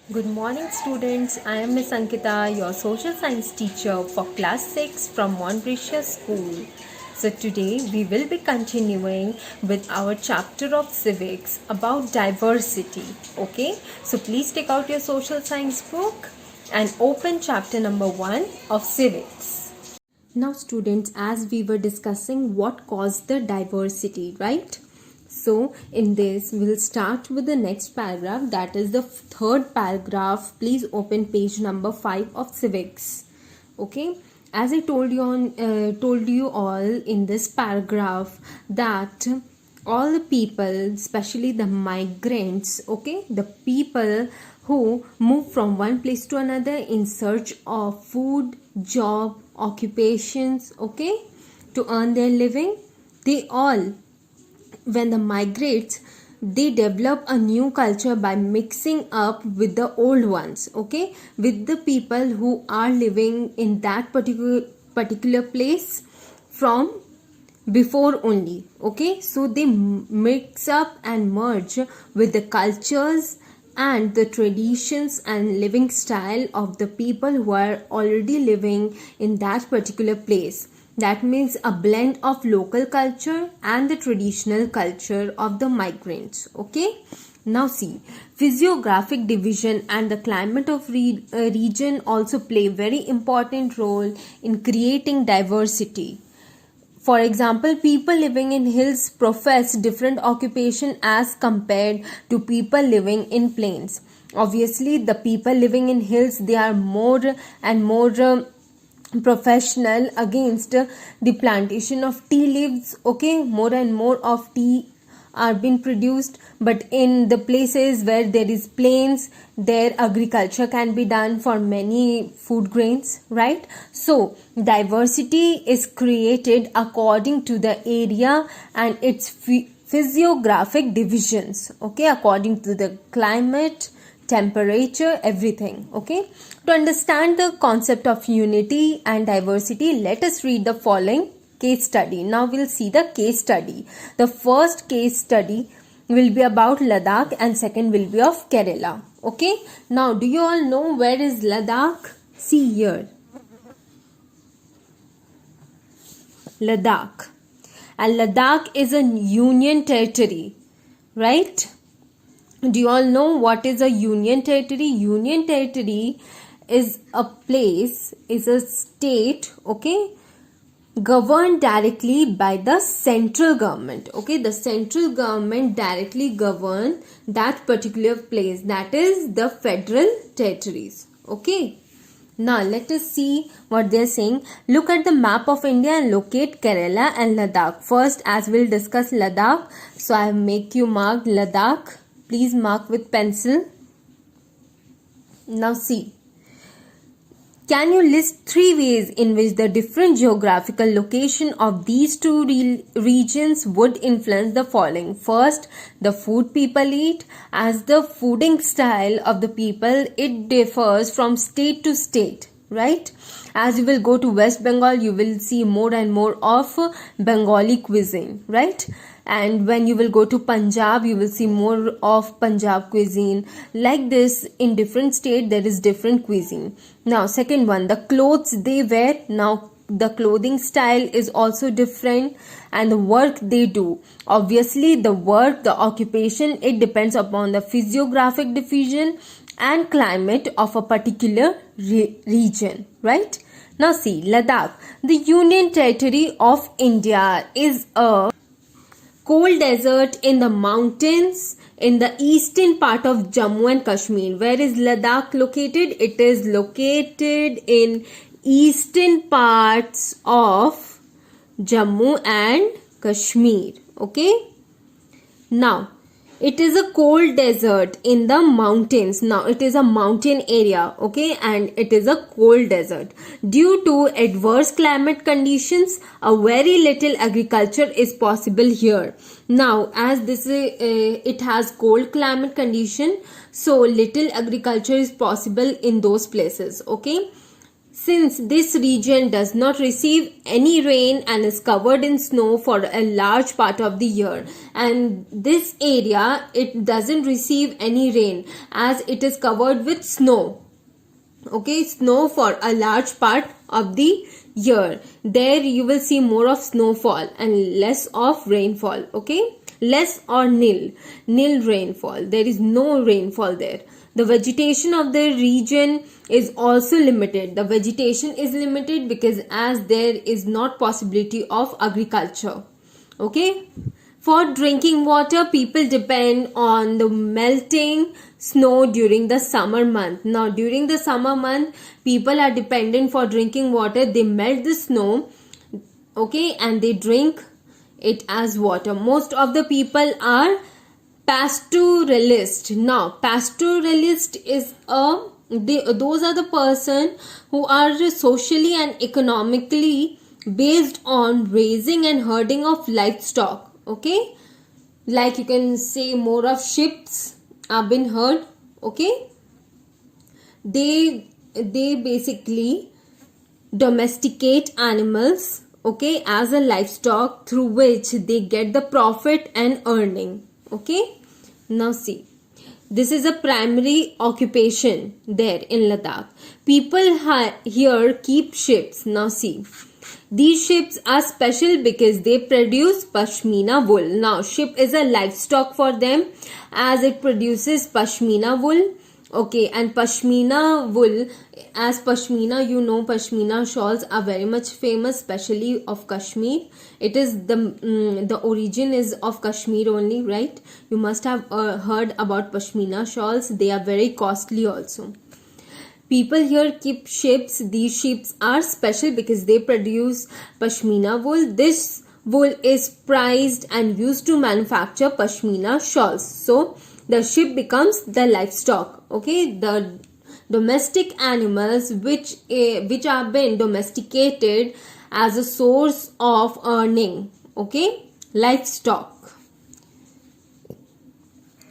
Good morning, students. I am Miss Ankita, your social science teacher for class 6 from Montbretia School. So, today we will be continuing with our chapter of civics about diversity. Okay, so please take out your social science book and open chapter number 1 of civics. Now, students, as we were discussing what caused the diversity, right? So in this we'll start with the next paragraph, that is the third paragraph. Please open page number 5 of civics. Okay, as I told you all in this paragraph that all the people, especially the migrants, okay, the people who move from one place to another in search of food, job, occupations, okay, to earn their living, they all, when the migrates, they develop a new culture by mixing up with the old ones, okay, with the people who are living in that particular place from before only, okay. So they mix up and merge with the cultures and the traditions and living style of the people who are already living in that particular place. That means a blend of local culture and the traditional culture of the migrants, okay. Now see, physiographic division and the climate of region also play very important role in creating diversity. For example, people living in hills profess different occupation as compared to people living in plains. Obviously, the people living in hills, they are more and more professional against the plantation of tea leaves, okay. More and more of tea are being produced, but in the places where there is plains, there agriculture can be done for many food grains, right? So diversity is created according to the area and its physiographic divisions, okay, according to the climate, temperature, everything, okay. To understand the concept of unity and diversity, let us read the following case study. Now we'll see the case study. The first case study will be about Ladakh and second will be of Kerala, okay. Now do you all know where is Ladakh? See here, Ladakh, and Ladakh is a union territory, right? Do you all know what is a union territory? Union territory is a place, is a state, okay, governed directly by the central government, okay. The central government directly govern that particular place, that is the federal territories, okay. Now let us see what they are saying. Look at the map of India and locate Kerala and Ladakh. First, as we'll discuss Ladakh, so I make you mark Ladakh. Please mark with pencil. Now see, can you list 3 ways in which the different geographical location of these two regions would influence the following? First, the food people eat. As the fooding style of the people, it differs from state to state, right? As you will go to West Bengal, you will see more and more of Bengali cuisine, right? And when you will go to Punjab, you will see more of Punjab cuisine. Like this, in different state there is different cuisine. Now second one, the clothes they wear. Now the clothing style is also different, and the work they do. Obviously the work, the occupation, it depends upon the physiographic division and climate of a particular region, right? Now see, Ladakh, the Union Territory of India, is a cold desert in the mountains in the eastern part of Jammu and Kashmir. Where is Ladakh located? It is located in eastern parts of Jammu and Kashmir, okay. Now it is a cold desert in the mountains. Now it is a mountain area, okay, and it is a cold desert. Due to adverse climate conditions, a very little agriculture is possible here. Now as this it has cold climate condition, so little agriculture is possible in those places, okay. Since this region does not receive any rain and is covered in snow for a large part of the year, and this area, it doesn't receive any rain as it is covered with snow. Okay, snow for a large part of the year. There you will see more of snowfall and less of rainfall. Okay, less or nil rainfall. There is no rainfall there. The vegetation of the region is also limited. The vegetation is limited because as there is not possibility of agriculture. Okay, for drinking water, people depend on the melting snow during the summer month. Now, during the summer month, people are dependent for drinking water. They melt the snow, okay, and they drink it as water. Most of the people are pastoralist. Now, pastoralist is those are the person who are socially and economically based on raising and herding of livestock. Okay, like you can say more of ships have been herd. Okay, they basically domesticate animals, okay, as a livestock through which they get the profit and earning. Okay, now see, this is a primary occupation there in Ladakh. People here keep ships. Now see, these ships are special because they produce pashmina wool. Now, ship is a livestock for them as it produces pashmina wool. Okay, and pashmina wool, as pashmina, you know, pashmina shawls are very much famous, especially of Kashmir. It is the origin is of Kashmir only, right? You must have heard about pashmina shawls. They are very costly also. People here keep ships. These ships are special because they produce pashmina wool. This wool is prized and used to manufacture pashmina shawls. So the ship becomes the livestock. Okay, the domestic animals which have been domesticated as a source of earning. Okay, livestock.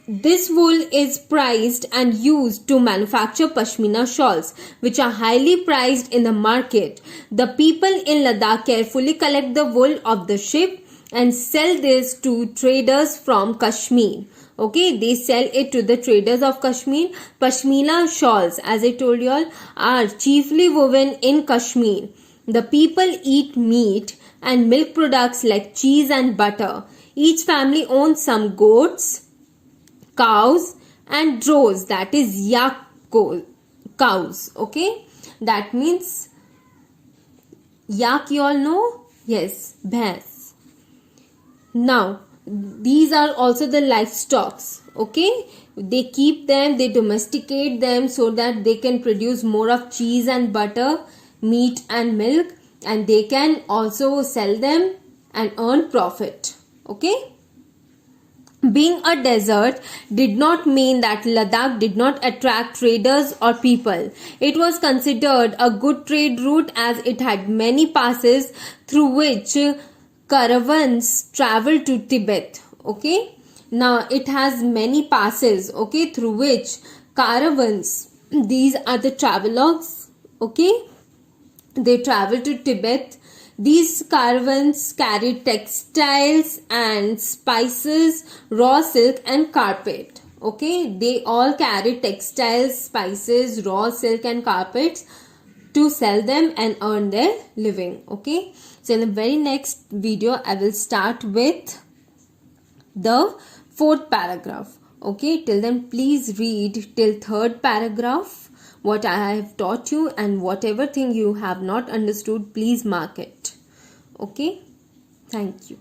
This wool is prized and used to manufacture pashmina shawls, which are highly prized in the market. The people in Ladakh carefully collect the wool of the ship and sell this to traders from Kashmir. Okay, they sell it to the traders of Kashmir. Pashmina shawls, as I told you all, are chiefly woven in Kashmir. The people eat meat and milk products like cheese and butter. Each family owns some goats, cows and drows, that is yak cows. Okay, that means yak, you all know, yes, bhais. Now these are also the livestock. Okay, they keep them, they domesticate them so that they can produce more of cheese and butter, meat and milk, and they can also sell them and earn profit. Okay, being a desert did not mean that Ladakh did not attract traders or people. It was considered a good trade route as it had many passes through which caravans traveled to Tibet. Okay, now it has many passes, okay, through which caravans, these are the travelogues, okay, they travel to Tibet. These caravans carried textiles and spices, raw silk and carpet. Okay, they all carried textiles, spices, raw silk and carpets to sell them and earn their living. Okay, so in the very next video I will start with the 4th paragraph. Okay, till then please read till 3rd paragraph what I have taught you, and whatever thing you have not understood, please mark it. Okay, thank you.